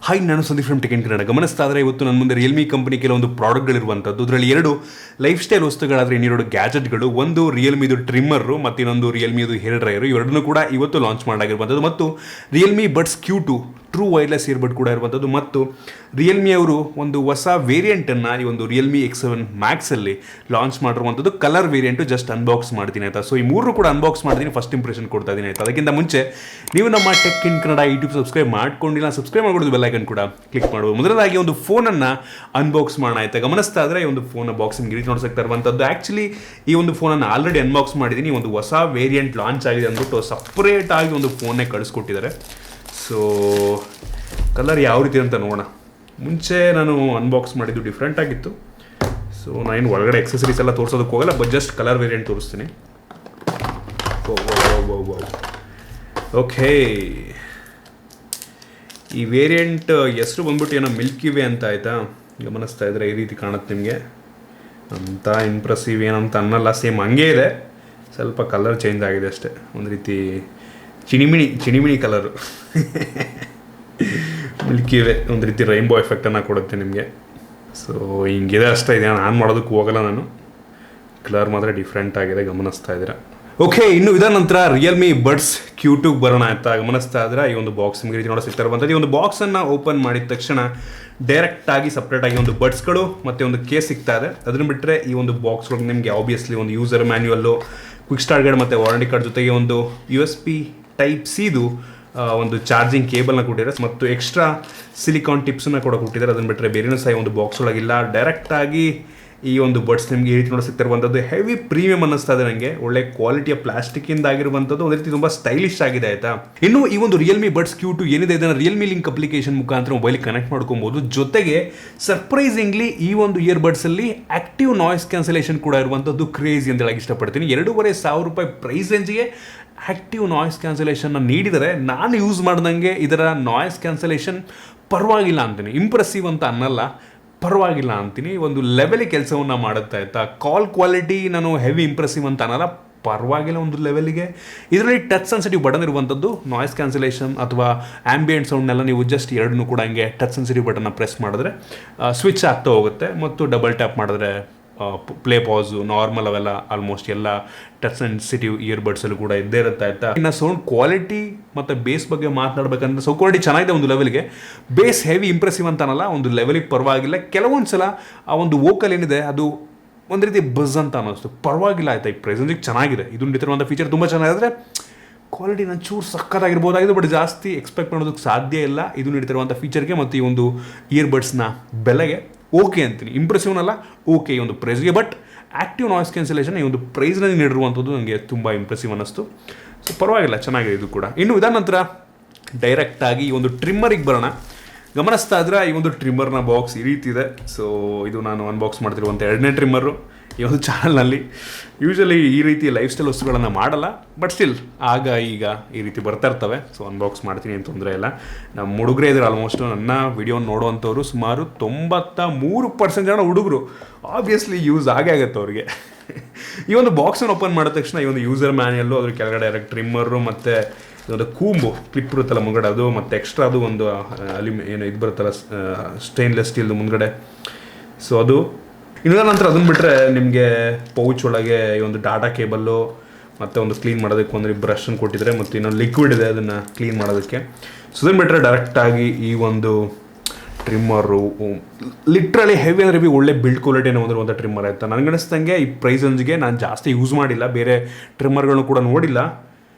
Hi, ನಾನು Sandeep from tech in Kannada. ಗಮನಿಸ್ತಾ ಇದ್ರೆ ಇವತ್ತು ನನ್ನ ಮುಂದೆ ರಿಯಲ್ಮಿ ಕಂಪನಿ ಕೆಲವೊಂದು ಪ್ರಾಡಕ್ಟ್ಗಳಿರುವಂಥದ್ದು. ಅದರಲ್ಲಿ ಎರಡು ಲೈಫ್ ಸ್ಟೈಲ್ ವಸ್ತುಗಳಾದರೆ ಇನ್ನೆರಡು ಗ್ಯಾಜೆಟ್ಗಳು. ಒಂದು ರಿಯಲ್ಮಿದು ಟ್ರಿಮ್ಮರು ಮತ್ತು ಇನ್ನೊಂದು ರಿಯಲ್ಮಿದು ಹೇರ್ ಡ್ರೈಯರು. ಇವೆರಡನ್ನೂ ಕೂಡ ಇವತ್ತು ಲಾಂಚ್ ಮಾಡಾಗಿರುವಂಥದ್ದು. ಮತ್ತು Realme buds Q2 true wireless earbud ಕೂಡ ಇರುವಂಥದ್ದು. ಮತ್ತು ರಿಯಲ್ಮಿ ಅವರು ಒಂದು ಹೊಸ ವೇರಿಯಂಟನ್ನು ಈ ಒಂದು ರಿಯಲ್ಮಿ X7 ಮ್ಯಾಕ್ಸಲ್ಲಿ ಲಾಂಚ್ ಮಾಡಿರುವಂಥದ್ದು. ಕಲರ್ ವೇರಿಯಂಟು ಜಸ್ಟ್ ಅನ್ಬಾಕ್ಸ್ ಮಾಡ್ತೀನಿ ಆಯಿತಾ. ಸೊ ಈ ಮೂರು ಕೂಡ ಅನ್ಬಾಕ್ಸ್ ಮಾಡ್ತೀನಿ, ಫಸ್ಟ್ ಇಂಪ್ರೆಷನ್ ಕೊಡ್ತಾ ಇದ್ದೀನಿ ಆಯಿತಾ. ಅದಕ್ಕಿಂತ ಮುಂಚೆ ನೀವು ನಮ್ಮ tech in Kannada YouTube subscribe ಮಾಡ್ಕೊಂಡಿಲ್ಲ, ಸಬ್ಸ್ಕ್ರೈಬ್ ಮಾಡ್ಕೊಡೋದು ಬೆಲ್ ಐಕನ್ ಕೂಡ ಕ್ಲಿಕ್ ಮಾಡ್ಬೋದು. ಮೊದಲದಾಗಿ ಒಂದು ಫೋನನ್ನು ಅನ್ಬಾಕ್ಸ್ ಮಾಡೋಣ ಆಯಿತಾ. ಗಮನಿಸ್ತಾ ಇದ್ರೆ ಈ ಒಂದು ಫೋನ್ ಬಾಕ್ಸಿಂಗ್ ರೀತಿ ನೋಡ್ಸಕ್ತಾ ಇರುವಂಥದ್ದು. ಆ್ಯಕ್ಚುಲಿ ಈ ಒಂದು ಫೋನನ್ನು ಆಲ್ರೆಡಿ ಅನ್ಬಾಕ್ಸ್ ಮಾಡಿದ್ದೀನಿ. ಒಂದು ಹೊಸ ವೇರಿಯಂಟ್ ಲಾಂಚ್ ಆಗಿದೆ ಅಂದ್ಬಿಟ್ಟು ಸಪ್ರೇಟ್ ಆಗಿ ಒಂದು ಫೋನ್ನೇ ಕಳಿಸ್ಕೊಟ್ಟಿದ್ದಾರೆ. ಸೊ ಕಲರ್ ಯಾವ ರೀತಿ ಅಂತ ನೋಡೋಣ. ಮುಂಚೆ ನಾನು ಅನ್ಬಾಕ್ಸ್ ಮಾಡಿದ್ದು ಡಿಫ್ರೆಂಟ್ ಆಗಿತ್ತು. ಸೊ ನಾನು ಒಳಗಡೆ ಎಕ್ಸೆಸರೀಸ್ ಎಲ್ಲ ತೋರಿಸೋದಕ್ಕೆ ಹೋಗಲ್ಲ, ಬಟ್ ಜಸ್ಟ್ ಕಲರ್ ವೇರಿಯಂಟ್ ತೋರಿಸ್ತೀನಿ. ಓಕೆ, ಈ ವೇರಿಯಂಟ್ ಹೆಸರು ಬಂದ್ಬಿಟ್ಟು ಏನೋ ಮಿಲ್ಕಿವೇ ಅಂತ ಆಯಿತಾ. ಗಮನಿಸ್ತಾ ಇದ್ರೆ ಈ ರೀತಿ ಕಾಣುತ್ತೆ ನಿಮಗೆ. ಅಂತ ಇಂಪ್ರೆಸಿವ್ ಏನಂತ ಅನ್ನಲ್ಲ, ಸೇಮ್ ಹಂಗೇ ಇದೆ, ಸ್ವಲ್ಪ ಕಲರ್ ಚೇಂಜ್ ಆಗಿದೆ ಅಷ್ಟೇ. ಒಂದು ರೀತಿ ಚಿಣಿಮಿಣಿ ಕಲರು ಮಿಲ್ಕಿವೇ ಒಂದು ರೀತಿ ರೈನ್ಬೋ ಎಫೆಕ್ಟನ್ನು ಕೊಡುತ್ತೆ ನಿಮಗೆ. ಸೊ ಹಿಂಗಿದೆ ಅಷ್ಟೇ. ಇದೆ, ನಾನು ಮಾಡೋದಕ್ಕೆ ಹೋಗಲ್ಲ ನಾನು. ಕಲರ್ ಮಾತ್ರ ಡಿಫ್ರೆಂಟ್ ಆಗಿದೆ, ಗಮನಿಸ್ತಾ ಇದ್ದೀರಾ. ಓಕೆ, ಇನ್ನು ಇದರ ನಂತರ ರಿಯಲ್ಮಿ ಬಡ್ಸ್ Q2 ಬರೋಣ ಆಯ್ತಾ. ಗಮನಿಸ್ತಾ ಇದ್ರೆ ಈ ಒಂದು ಬಾಕ್ಸ್ ನಿಮಗೆ ರೀತಿ ನೋಡೋ ಸಿಗ್ತಾ ಇರುವಂಥದ್ದು. ಈ ಒಂದು ಬಾಕ್ಸನ್ನು ಓಪನ್ ಮಾಡಿದ ತಕ್ಷಣ ಡೈರೆಕ್ಟಾಗಿ ಸಪ್ರೇಟಾಗಿ ಒಂದು ಬಡ್ಸ್ಗಳು ಮತ್ತು ಒಂದು ಕೇಸ್ ಸಿಗ್ತಾ ಇದೆ. ಅದನ್ನು ಬಿಟ್ಟರೆ ಈ ಒಂದು ಬಾಕ್ಸ್ಗಳಿಗೆ ನಿಮಗೆ ಆಬ್ವಿಯಸ್ಲಿ ಒಂದು user manual, quick start guide ಮತ್ತು ವಾರಂಟಿ ಕಾರ್ಡ್ ಜೊತೆಗೆ ಒಂದು USB Type-C ಒಂದು ಚಾರ್ಜಿಂಗ್ ಕೇಬಲ್ನ ಕೊಟ್ಟಿದ್ದಾರೆ ಮತ್ತು ಎಕ್ಸ್ಟ್ರಾ ಸಿಲಿಕಾನ್ ಟಿಪ್ಸನ್ನು ಕೂಡ ಕೊಟ್ಟಿದ್ದಾರೆ. ಅದನ್ನು ಬಿಟ್ಟರೆ ಬೇರೆನೂ ಸಹ ಒಂದು ಬಾಕ್ಸ್ ಒಳಗಿಲ್ಲ. ಡೈರೆಕ್ಟಾಗಿ ಈ ಒಂದು ಬಡ್ಸ್ ನಿಮಗೆ ಈ ರೀತಿ ನೋಡಿ ಸಿಗ್ತಿರುವಂಥದ್ದು. ಹೆವಿ ಪ್ರೀಮಿಯಂ ಅನ್ನಿಸ್ತಾ ಇದೆ ನನಗೆ. ಒಳ್ಳೆ ಕ್ವಾಲಿಟಿಯ ಪ್ಲಾಸ್ಟಿಕ್ಕಿಂದ ಆಗಿರುವಂಥದ್ದು, ಒಂದು ರೀತಿ ತುಂಬ ಸ್ಟೈಲಿಶ್ ಆಗಿದೆ ಆಯಿತಾ. ಇನ್ನು ಈ ಒಂದು ರಿಯಲ್ಮಿ ಬಡ್ಸ್ Q2 ಏನಿದೆ, ಇದನ್ನು ರಿಯಲ್ಮಿ ಲಿಂಕ್ ಅಪ್ಲಿಕೇಶನ್ ಮುಖಾಂತರ ಮೊಬೈಲಿಗೆ ಕನೆಕ್ಟ್ ಮಾಡ್ಕೊಬೋದು. ಜೊತೆಗೆ ಸರ್ಪ್ರೈಸಿಂಗ್ಲಿ ಈ ಒಂದು ಇಯರ್ಬಡ್ಸಲ್ಲಿ ಆಕ್ಟಿವ್ ನಾಯ್ಸ್ ಕ್ಯಾನ್ಸಲೇಷನ್ ಕೂಡ ಇರುವಂಥದ್ದು. ಕ್ರೇಜಿ ಅಂತ ಹೇಳಕ್ಕೆ ಇಷ್ಟಪಡ್ತೀನಿ. $2,500 ಪ್ರೈಸ್ ರೇಂಜ್ಗೆ ಆ್ಯಕ್ಟಿವ್ ನಾಯ್ಸ್ ಕ್ಯಾನ್ಸಲೇಷನ್ನ ನೀಡಿದರೆ ನಾನು ಯೂಸ್ ಮಾಡ್ದಂಗೆ ಇದರ ನಾಯ್ಸ್ ಕ್ಯಾನ್ಸಲೇಷನ್ ಪರವಾಗಿಲ್ಲ ಅಂತೀನಿ. ಇಂಪ್ರೆಸಿವ್ ಅಂತ ಅನ್ನಲ್ಲ, ಪರವಾಗಿಲ್ಲ ಅಂತೀನಿ. ಒಂದು ಲೆವೆಲಿಗೆ ಕೆಲಸವನ್ನು ಮಾಡುತ್ತಾ ಆಯಿತಾ. ಕಾಲ್ ಕ್ವಾಲಿಟಿ ನಾನು ಹೆವಿ ಇಂಪ್ರೆಸಿವ್ ಅಂತ ಅನ್ನಲ್ಲ, ಪರವಾಗಿಲ್ಲ ಒಂದು ಲೆವೆಲಿಗೆ. ಇದರಲ್ಲಿ ಟಚ್ ಸೆನ್ಸಿಟಿವ್ ಬಟನ್ ಇರುವಂಥದ್ದು. ನಾಯ್ಸ್ ಕ್ಯಾನ್ಸಲೇಷನ್ ಅಥವಾ ಆ್ಯಂಬಿಯೆಂಟ್ ಸೌಂಡ್ನೆಲ್ಲ ನೀವು ಜಸ್ಟ್ ಎರಡನ್ನೂ ಕೂಡ ಹಂಗೆ ಟಚ್ ಸೆನ್ಸಿಟಿವ್ ಬಟನ್ನ ಪ್ರೆಸ್ ಮಾಡಿದ್ರೆ ಸ್ವಿಚ್ ಆಗ್ತಾ ಹೋಗುತ್ತೆ. ಮತ್ತು ಡಬಲ್ ಟ್ಯಾಪ್ ಮಾಡಿದ್ರೆ ಪ್ಲೇ ಪಾಸು, ನಾರ್ಮಲ್ ಅವೆಲ್ಲ ಆಲ್ಮೋಸ್ಟ್ ಎಲ್ಲ ಟಚ್ ಸೆನ್ಸಿಟಿವ್ ಇಯರ್ಬಡ್ಸಲ್ಲೂ ಕೂಡ ಇದ್ದೇ ಇರುತ್ತೆ ಆಯಿತಾ. ಇನ್ನು ಸೌಂಡ್ ಕ್ವಾಲಿಟಿ ಮತ್ತು ಬೇಸ್ ಬಗ್ಗೆ ಮಾತನಾಡಬೇಕಂದ್ರೆ ಸೌಂಡ್ ಕ್ವಾಲಿಟಿ ಚೆನ್ನಾಗಿದೆ ಒಂದು ಲೆವೆಲ್ಗೆ. ಬೇಸ್ ಹೆವಿ ಇಂಪ್ರೆಸಿವ್ ಅಂತ ಅನ್ನಲ್ಲ, ಒಂದು ಲೆವೆಲಿಗೆ ಪರವಾಗಿಲ್ಲ. ಕೆಲವೊಂದು ಸಲ ಆ ಒಂದು ವೋಕಲ್ ಏನಿದೆ ಅದು ಒಂದು ರೀತಿ ಬಜ್ ಅಂತ ಅನ್ನಿಸ್ತು. ಪರವಾಗಿಲ್ಲ ಆಯಿತಾ. ಈ ಪ್ರೆಸೆಂಟಿಗೆ ಚೆನ್ನಾಗಿದೆ. ಇದು ಇಟ್ಟಿರುವಂಥ ಫೀಚರ್ ತುಂಬ ಚೆನ್ನಾಗಿದ್ರೆ ಕ್ವಾಲಿಟಿ ನಾನು ಚೂರು ಸಕ್ಕತ್ತಾಗಿರ್ಬೋದಾಗಿದೆ, ಬಟ್ ಜಾಸ್ತಿ ಎಕ್ಸ್ಪೆಕ್ಟ್ ಮಾಡೋದಕ್ಕೆ ಸಾಧ್ಯ ಇಲ್ಲ ಇದು ನೀಡ್ತಿರುವಂಥ ಫೀಚರ್ಗೆ ಮತ್ತು ಈ ಒಂದು ಇಯರ್ಬಡ್ಸ್ನ ಬೆಲೆಗೆ. ಓಕೆ ಅಂತೀನಿ, ಇಂಪ್ರೆಸಿವ್ನಲ್ಲ, ಓಕೆ ಈ ಒಂದು ಪ್ರೈಸ್ಗೆ. ಬಟ್ ಆ್ಯಕ್ಟಿವ್ ನಾಯ್ಸ್ ಕ್ಯಾನ್ಸಲೇಷನ್ ಈ ಒಂದು ಪ್ರೈಸ್ನಲ್ಲಿ ನೀಡಿರುವಂಥದ್ದು ನನಗೆ ತುಂಬ ಇಂಪ್ರೆಸಿವ್ ಅನ್ನಿಸ್ತು. ಸೊ ಪರವಾಗಿಲ್ಲ, ಚೆನ್ನಾಗಿದೆ ಇದು ಕೂಡ. ಇನ್ನು ಇದಾದ ನಂತರ ಡೈರೆಕ್ಟಾಗಿ ಈ ಒಂದು ಟ್ರಿಮ್ಮರಿಗೆ ಬರೋಣ. ಗಮನಿಸ್ತಾ ಇದ್ರೆ ಈ ಒಂದು ಟ್ರಿಮ್ಮರ್ನ ಬಾಕ್ಸ್ ಈ ರೀತಿ ಇದೆ. ಸೊ ಇದು ನಾನು ಅನ್ಬಾಕ್ಸ್ ಮಾಡ್ತಿರುವಂಥ ಎರಡನೇ ಟ್ರಿಮ್ಮರು ಈ ಒಂದು ಚಾನಲ್ನಲ್ಲಿ. ಯೂಶಲಿ ಈ ರೀತಿ ಲೈಫ್ ಸ್ಟೈಲ್ ವಸ್ತುಗಳನ್ನು ಮಾಡಲ್ಲ, ಬಟ್ ಸ್ಟಿಲ್ ಆಗ ಈಗ ಈ ರೀತಿ ಬರ್ತಾ ಇರ್ತವೆ. ಸೊ ಅನ್ಬಾಕ್ಸ್ ಮಾಡ್ತೀನಿ, ಏನು ತೊಂದರೆ ಇಲ್ಲ. ನಮ್ಮ ಹುಡುಗರೇ ಇದ್ದಾರೆ ಆಲ್ಮೋಸ್ಟು. ನನ್ನ ವಿಡಿಯೋನ ನೋಡುವಂಥವ್ರು ಸುಮಾರು 93% ಜನ ಹುಡುಗರು. ಆಬ್ವಿಯಸ್ಲಿ ಯೂಸ್ ಆಗೇ ಆಗುತ್ತೆ ಅವ್ರಿಗೆ. ಈ ಒಂದು ಬಾಕ್ಸನ್ನು ಓಪನ್ ಮಾಡಿದ ತಕ್ಷಣ ಈ ಒಂದು ಯೂಸರ್ ಮ್ಯಾನ್ಯಲ್ಲು, ಅದ್ರ ಕೆಳಗಡೆ ಡೈರೆಕ್ಟ್ ಟ್ರಿಮ್ಮರು ಮತ್ತು ಇದೊಂದು ಕೂಂಬು ಕ್ಲಿಪ್ ಬರುತ್ತಲ್ಲ ಮುಂಗಡೆ, ಅದು ಮತ್ತು ಎಕ್ಸ್ಟ್ರಾ ಅದು ಒಂದು ಏನು ಇದು ಬರುತ್ತಲ್ಲ ಸ್ಟೇನ್ಲೆಸ್ ಸ್ಟೀಲ್ದು ಮುಂದ್ಗಡೆ. ಸೊ ಅದು ಇನ್ನೊಂದು ನಂತರ ಅದನ್ನು ಬಿಟ್ಟರೆ ನಿಮಗೆ ಪೌಚ್ ಒಳಗೆ ಈ ಒಂದು ಡಾಟಾ ಕೇಬಲ್ಲು ಮತ್ತು ಒಂದು ಕ್ಲೀನ್ ಮಾಡೋದಕ್ಕೆ ಒಂದು ಬ್ರಷನ್ನು ಕೊಟ್ಟಿದ್ದಾರೆ ಮತ್ತು ಇನ್ನೊಂದು ಲಿಕ್ವಿಡ್ ಇದೆ ಅದನ್ನು ಕ್ಲೀನ್ ಮಾಡೋದಕ್ಕೆ. ಸೊ ಅದನ್ನು ಬಿಟ್ಟರೆ ಡೈರೆಕ್ಟಾಗಿ ಈ ಒಂದು ಟ್ರಿಮ್ಮರು ಲಿಟ್ರಲಿ ಹೆವಿ ಅಂದರೆ ಬಿ ಒಳ್ಳೆ ಬಿಲ್ಡ್ ಕ್ವಾಲಿಟಿನ ಹೊಂದಿರುವಂಥ ಟ್ರಿಮ್ಮರ್ ಆಯಿತಾ. ನನಗನ್ನಿಸ್ದಂಗೆ ಈ ಪ್ರೈಸ್ ರೇಂಜ್ಗೆ ನಾನು ಜಾಸ್ತಿ ಯೂಸ್ ಮಾಡಿಲ್ಲ, ಬೇರೆ ಟ್ರಿಮ್ಮರ್ಗಳನ್ನು ಕೂಡ ನೋಡಿಲ್ಲ.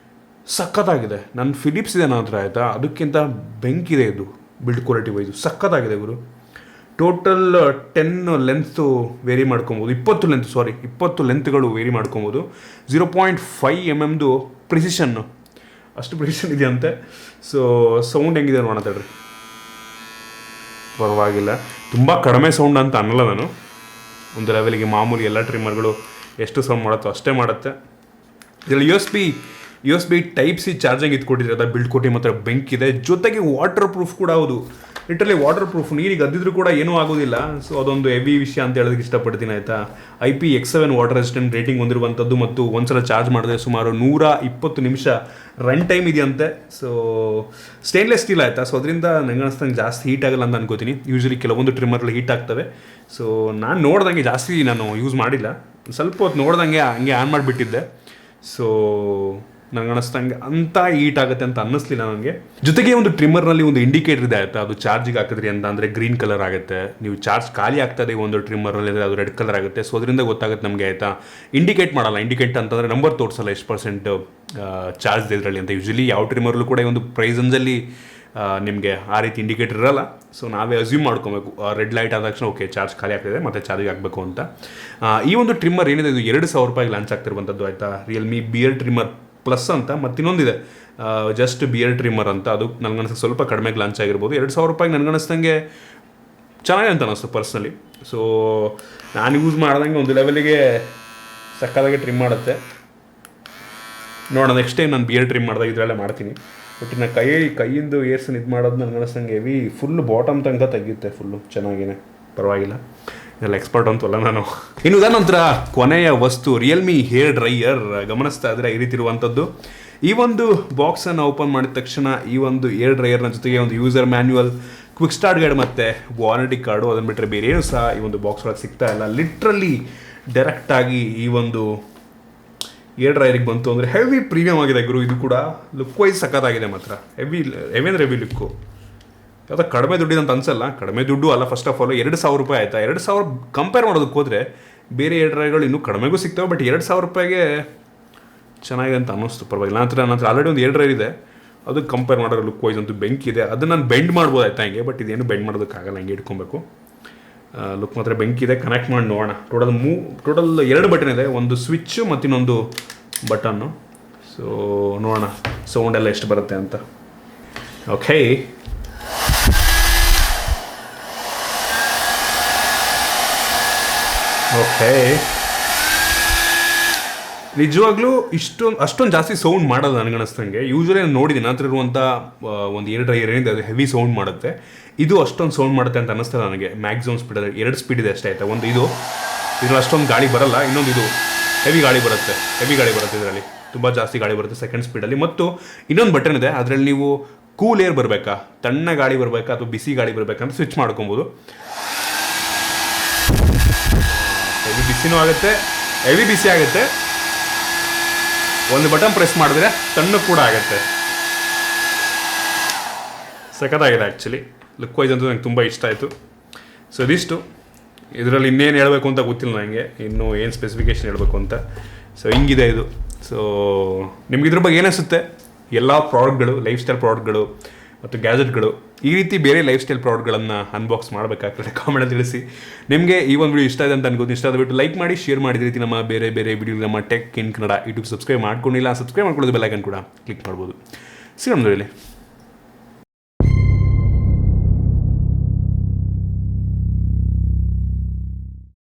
ಸಖತ್ತಾಗಿದೆ. ನನ್ನ ಫಿಲಿಪ್ಸ್ ಇದೆ ನನ್ನ ಹತ್ರ ಆಯಿತಾ, ಅದಕ್ಕಿಂತ ಬೆಂಕಿದೆ ಇದು ಬಿಲ್ಡ್ ಕ್ವಾಲಿಟಿ ವೈಸು. ಸಖತ್ತಾಗಿದೆ ಇವರು. ಟೋಟಲ್ 10 ಲೆಂತ್ಸು ವೇರಿ ಮಾಡ್ಕೊಬೋದು, 20 ಲೆಂತ್ಗಳು ವೇರಿ ಮಾಡ್ಕೊಬೋದು. 0.5 mm ಪ್ರಿಸಿಷನ್ನು, ಅಷ್ಟು ಪ್ರಿಸಿಷನ್ ಇದೆಯಂತೆ. ಸೊ ಸೌಂಡ್ ಹೆಂಗಿದೆ ನೋಡೋಣ ತಡ್ರಿ. ಪರವಾಗಿಲ್ಲ, ತುಂಬ ಕಡಿಮೆ ಸೌಂಡ್ ಅಂತ ಅನ್ನಲ್ಲ ನಾನು. ಒಂದು ಲೆವೆಲಿಗೆ ಮಾಮೂಲಿ ಎಲ್ಲ ಟ್ರಿಮ್ಮರ್ಗಳು ಎಷ್ಟು ಸೌಂಡ್ ಮಾಡುತ್ತೋ ಅಷ್ಟೇ ಮಾಡುತ್ತೆ. ಇದರಲ್ಲಿ USB USB Type C charging ಇದು ಕೊಟ್ಟಿದ್ದಾರೆ, ಅದು ಬಿಲ್ಡ್ ಕೊಟ್ಟು ಮಾತ್ರ ಬೆಂಕಿದೆ. ಜೊತೆಗೆ ವಾಟರ್ ಪ್ರೂಫ್ ಕೂಡ ಹೌದು, ಲಿಟರಲಿ ವಾಟರ್ ಪ್ರೂಫ್, ನೀರಿಗೆ ಅದ್ದಿದ್ರು ಕೂಡ ಏನೂ ಆಗೋದಿಲ್ಲ. ಸೊ ಅದೊಂದು ಹೆವಿ ವಿಷಯ ಅಂತ ಹೇಳೋದಕ್ಕೆ ಇಷ್ಟಪಡ್ತೀನಿ ಆಯಿತಾ. IP X7 water resistant rating ಹೊಂದಿರುವಂಥದ್ದು ಮತ್ತು ಒಂದ್ಸಲ ಚಾರ್ಜ್ ಮಾಡಿದ್ರೆ ಸುಮಾರು 120 ನಿಮಿಷ ರನ್ ಟೈಮ್ ಇದೆಯಂತೆ. ಸೊ ಸ್ಟೇನ್ಲೆಸ್ ಸ್ಟೀಲ್ ಆಯಿತಾ, ಸೊ ಅದರಿಂದ ನಂಗೆ ಅನಿಸ್ತಂಗೆ ಜಾಸ್ತಿ ಹೀಟ್ ಆಗಲ್ಲ ಅಂತ ಅನ್ಕೋತೀನಿ. ಯೂಶ್ವಲಿ ಕೆಲವೊಂದು ಟ್ರಿಮ್ಮರ್ಗಳು ಹೀಟ್ ಆಗ್ತವೆ. ಸೊ ನಾನು ನೋಡ್ದಂಗೆ ಜಾಸ್ತಿ ನಾನು ಯೂಸ್ ಮಾಡಿಲ್ಲ, ಸ್ವಲ್ಪ ಹೊತ್ತು ನೋಡ್ದಂಗೆ ಹಂಗೆ ಆನ್ ಮಾಡಿಬಿಟ್ಟಿದ್ದೆ. ಸೊ ನನಗೆ ಅನ್ನಿಸ್ತಂಗೆ ಅಂತ ಹೀಟ್ ಆಗುತ್ತೆ ಅಂತ ಅನ್ನಿಸ್ಲಿಲ್ಲ ನನಗೆ. ಜೊತೆಗೆ ಒಂದು ಟ್ರಿಮ್ಮರ್ನಲ್ಲಿ ಒಂದು ಇಂಡಿಕೇಟರ್ ಇದೆ ಆಯಿತಾ, ಅದು ಚಾರ್ಜಿಗೆ ಹಾಕಿದ್ರಿ ಅಂತ ಅಂದರೆ ಗ್ರೀನ್ ಕಲರ್ ಆಗುತ್ತೆ. ನೀವು ಚಾರ್ಜ್ ಖಾಲಿ ಆಗ್ತದೆ ಒಂದು ಟ್ರಿಮ್ಮರಲ್ಲಿ ಅಂದರೆ ಅದು ರೆಡ್ ಕಲರ್ ಆಗುತ್ತೆ. ಸೊ ಅದರಿಂದ ಗೊತ್ತಾಗುತ್ತೆ ನಮಗೆ ಆಯಿತಾ. ಇಂಡಿಕೇಟ್ ಮಾಡಲ್ಲ, ಇಂಡಿಕೇಟ್ ಅಂತಂದರೆ ನಂಬರ್ ತೋರಿಸಲ್ಲ ಎಷ್ಟು % ಚಾರ್ಜ್ ಇದರಲ್ಲಿ ಅಂತ. ಯೂಶ್ವಲಿ ಯಾವ ಟ್ರಿಮ್ಮರ್ಲು ಕೂಡ ಈ ಒಂದು ಪ್ರೈಸಂಜಲ್ಲಿ ನಿಮಗೆ ಆ ರೀತಿ ಇಂಡಿಕೇಟರ್ ಇರಲ್ಲ. ಸೊ ನಾವೇ ಅಸ್ಯೂಮ್ ಮಾಡ್ಕೊಬೇಕು, ರೆಡ್ ಲೈಟ್ ಆದ ತಕ್ಷಣ ಓಕೆ ಚಾರ್ಜ್ ಖಾಲಿ ಆಗ್ತಿದೆ ಮತ್ತು ಚಾರ್ಜಿಗೆ ಆಗಬೇಕು ಅಂತ. ಈ ಒಂದು ಟ್ರಿಮ್ಮರ್ ಏನಿದೆ ಇದು 2,000 ರೂಪಾಯಿಗೆ ಲಾಂಚ್ ಆಗ್ತಿರುವಂಥದ್ದು ಆಯಿತಾ. ರಿಯಲ್ಮಿ ಬಿಯರ್ಡ್ ಟ್ರಿಮ್ಮರ್ ಪ್ಲಸ್ ಅಂತ ಮತ್ತು ಇನ್ನೊಂದಿದೆ ಜಸ್ಟ್ ಬಿಯರ್ಡ್ ಟ್ರಿಮ್ಮರ್ ಅಂತ. ಅದು ನನಗನ್ನಿಸ್ತಂಗೆ ಸ್ವಲ್ಪ ಕಡಿಮೆಗೆ ಲಾಂಚ್ ಆಗಿರ್ಬೋದು. 2,000 ರೂಪಾಯಿಗೆ ನನಗನ್ನಿಸ್ತಂಗೆ ಚೆನ್ನಾಗಿದೆ ಅಂತ ಅನ್ನಿಸ್ತು ಪರ್ಸ್ನಲಿ. ಸೊ ನಾನು ಯೂಸ್ ಮಾಡ್ದಂಗೆ ಒಂದು ಲೆವೆಲಿಗೆ ಸಕ್ಕದಾಗೆ ಟ್ರಿಮ್ ಮಾಡುತ್ತೆ. ನೋಡೋಣ ನೆಕ್ಸ್ಟ್ ಟೈಮ್ ನಾನು ಬಿಯರ್ಡ್ ಟ್ರಿಮ್ ಮಾಡಿದಾಗ ಇದರಲ್ಲೇ ಮಾಡ್ತೀನಿ. ಬಟ್ ನಾನು ಕೈಯಿಂದ ಏರ್ಸನ್ನು ಇದು ಮಾಡೋದು ನನಗೆ ಅನ್ನಿಸ್ತಂಗೆ ಹೆವಿ ಫುಲ್ ಬಾಟಮ್ ತನಕ ತೆಗೆಯುತ್ತೆ, ಫುಲ್ಲು ಚೆನ್ನಾಗೇ ಪರವಾಗಿಲ್ಲ. ಇದೆಲ್ಲ ಎಕ್ಸ್ಪರ್ಟ್ ಅಂತಲ್ಲ ನಾನು. ಇನ್ನು ನಂತರ ಕೊನೆಯ ವಸ್ತು ರಿಯಲ್ಮಿ ಹೇರ್ ಡ್ರೈಯರ್. ಗಮನಿಸ್ತಾ ಇದ್ರೆ ಈ ರೀತಿ ಇರುವಂಥದ್ದು. ಈ ಒಂದು ಬಾಕ್ಸನ್ನು ಓಪನ್ ಮಾಡಿದ ತಕ್ಷಣ ಈ ಒಂದು ಏರ್ ಡ್ರೈಯರ್ನ ಜೊತೆಗೆ ಒಂದು user manual, quick start guide ಮತ್ತು ವಾರಂಟಿ ಕಾರ್ಡು, ಅದನ್ನು ಬಿಟ್ಟರೆ ಬೇರೆ ಏನು ಸಹ ಈ ಒಂದು ಬಾಕ್ಸ್ ಒಳಗೆ ಸಿಗ್ತಾ ಇಲ್ಲ. ಲಿಟ್ರಲಿ ಡೈರೆಕ್ಟಾಗಿ ಈ ಒಂದು ಏರ್ ಡ್ರೈಯರಿಗೆ ಬಂತು ಅಂದರೆ ಹೆವಿ ಪ್ರೀಮಿಯಮ್ ಆಗಿದೆ ಗುರು. ಇದು ಕೂಡ ಲುಕ್ ವೈಸ್ ಸಖತ್ತಾಗಿದೆ ಮಾತ್ರ. ಹೆವಿ ಅಂದರೆ ಹೆವಿ ಲುಕ್ಕು. ಯಾವುದೋ ಕಡಿಮೆ ದುಡ್ಡಿದೆ ಅಂತ ಅನ್ಸಲ್ಲ, ಕಡಿಮೆ ದುಡ್ಡು ಅಲ್ಲ. ಫಸ್ಟ್ ಆಫ್ ಆಲ್ 2,000 ರೂಪಾಯಿ ಆಯಿತಾ. 2,000 ಕಂಪೇರ್ ಮಾಡೋದಕ್ಕೆ ಹೋದರೆ ಬೇರೆ ಏರ್ ಡ್ರೈಯರ್ಗಳು ಇನ್ನೂ ಕಡಿಮೆಗೂ ಸಿಗ್ತವೆ. ಬಟ್ 2,000 ರೂಪಾಯಿಗೆ ಚೆನ್ನಾಗಿದೆ ಅಂತ ಅನ್ನಿಸ್ತು, ಪರವಾಗಿಲ್ಲ. ನಂತರ ಆಲ್ರೆಡಿ ಒಂದು ಏರ್ ಡ್ರೈಯರ್ ಇದೆ, ಅದು ಕಂಪೇರ್ ಮಾಡೋರು ಲುಕ್ ವೈಸ್ ಅಂತೂ ಬೆಂಕಿ ಇದೆ. ಅದನ್ನು ನಾನು ಬೆಂಡ್ ಮಾಡ್ಬೋದು ಆಯ್ತಾ ಹಿಂಗೆ, ಬಟ್ ಇದೇನು ಬೆಂಡ್ ಮಾಡೋದಕ್ಕಾಗಲ್ಲ, ಹಂಗೆ ಇಟ್ಕೊಬೇಕು. ಲುಕ್ ಮಾತ್ರ ಬೆಂಕಿ ಇದೆ. ಕನೆಕ್ಟ್ ಮಾಡಿ ನೋಡೋಣ. ಟೋಟಲ್ 2 ಬಟನ್ ಇದೆ, ಒಂದು ಸ್ವಿಚ್ಚು ಮತ್ತು ಇನ್ನೊಂದು ಬಟನ್ನು. ಸೊ ನೋಡೋಣ ಸೌಂಡೆಲ್ಲ ಎಷ್ಟು ಬರುತ್ತೆ ಅಂತ. ಓಕೆ, ನಿಜವಾಗ್ಲೂ ಅಷ್ಟೊಂದು ಜಾಸ್ತಿ ಸೌಂಡ್ ಮಾಡೋದು ನನಗನ್ನಿಸ್ತಂಗೆ. ಯೂಶ್ವಲಿ ನಾನು ನೋಡಿದ್ದೀನಿ ನಂತರ ಇರುವಂಥ ಒಂದು ಏರ್ ಡ್ರೈಯರ್ ಏನಿದೆ ಅದು ಹೆವಿ ಸೌಂಡ್ ಮಾಡುತ್ತೆ. ಇದು ಅಷ್ಟೊಂದು ಸೌಂಡ್ ಮಾಡುತ್ತೆ ಅಂತ ಅನ್ನಿಸ್ತದೆ ನನಗೆ. ಮ್ಯಾಕ್ಸಿಮಮ್ ಸ್ಪೀಡ್ 2 ಸ್ಪೀಡ್ ಇದೆ ಅಷ್ಟೇ ಆಯಿತಾ. ಒಂದು ಇದ್ರಲ್ಲಿ ಅಷ್ಟೊಂದು ಗಾಳಿ ಬರಲ್ಲ, ಇನ್ನೊಂದು ಇದು ಹೆವಿ ಗಾಳಿ ಬರುತ್ತೆ ಇದರಲ್ಲಿ, ತುಂಬ ಜಾಸ್ತಿ ಗಾಳಿ ಬರುತ್ತೆ ಸೆಕೆಂಡ್ ಸ್ಪೀಡಲ್ಲಿ. ಮತ್ತು ಇನ್ನೊಂದು ಬಟನ್ ಇದೆ, ಅದರಲ್ಲಿ ನೀವು ಕೂಲ್ ಏರ್ ಬರಬೇಕಾ, ತಣ್ಣ ಗಾಳಿ ಬರಬೇಕಾ ಅಥವಾ ಬಿಸಿ ಗಾಳಿ ಬರಬೇಕಂತ ಸ್ವಿಚ್ ಮಾಡ್ಕೊಬೋದು. ಹೆವಿ ಬಿಸಿನೂ ಆಗುತ್ತೆ, ಹೆವಿ ಬಿಸಿ ಆಗುತ್ತೆ. ಒಂದು ಬಟನ್ ಪ್ರೆಸ್ ಮಾಡಿದ್ರೆ ತಣ್ಣಗೆ ಕೂಡ ಆಗುತ್ತೆ. ಸಖತ್ತಾಗಿದೆ ಆ್ಯಕ್ಚುಲಿ. ಲುಕ್ ವೈಸ್ ಅಂತೂ ನಂಗೆ ತುಂಬ ಇಷ್ಟ ಆಯಿತು. ಸೊ ಇದಿಷ್ಟು. ಇದರಲ್ಲಿ ಇನ್ನೇನು ಹೇಳಬೇಕು ಅಂತ ಗೊತ್ತಿಲ್ಲ ನನಗೆ, ಇನ್ನೂ ಏನು ಸ್ಪೆಸಿಫಿಕೇಷನ್ ಹೇಳಬೇಕು ಅಂತ. ಸೊ ಹಿಂಗಿದೆ ಇದು. ಸೊ ನಿಮ್ಗೆ ಇದ್ರ ಬಗ್ಗೆ ಏನಿಸುತ್ತೆ? ಎಲ್ಲ ಪ್ರಾಡಕ್ಟ್ಗಳು, ಲೈಫ್ ಸ್ಟೈಲ್ ಪ್ರಾಡಕ್ಟ್ಗಳು ಮತ್ತು ಗ್ಯಾಜೆಟ್ಗಳು, ಈ ರೀತಿ ಬೇರೆ ಲೈಫ್ ಸ್ಟೈಲ್ ಪ್ರಾಡಕ್ಟ್ಗಳನ್ನು ಅನ್ಬಾಕ್ಸ್ ಮಾಡಬೇಕಾಗ್ತದೆ. ಕಾಮೆಂಟಲ್ಲಿ ತಿಳಿಸಿ. ನಿಮಗೆ ಈ ಒಂದು ವಿಡಿಯೋ ಇಷ್ಟ ಇದೆ ಅಂತ ಅನ್ಕೋತೀನಿ. ಇಷ್ಟ ಆದಬಿಟ್ಟು ಲೈಕ್ ಮಾಡಿ, ಶೇರ್ ಮಾಡಿದ ರೀತಿ ನಮ್ಮ ಬೇರೆ ವಿಡಿಯೋ ನಮ್ಮ tech in Kannada YouTube subscribe ಮಾಡ್ಕೊಂಡಿಲ್ಲ, ಸಬ್ಸ್ಕ್ರೈಬ್ ಮಾಡ್ಕೊಳ್ಳೋದು ಬೆಲ್ ಐಕನ್ ಕೂಡ ಕ್ಲಿಕ್ ಮಾಡ್ಬೋದು. ಸಿಗೋಣ.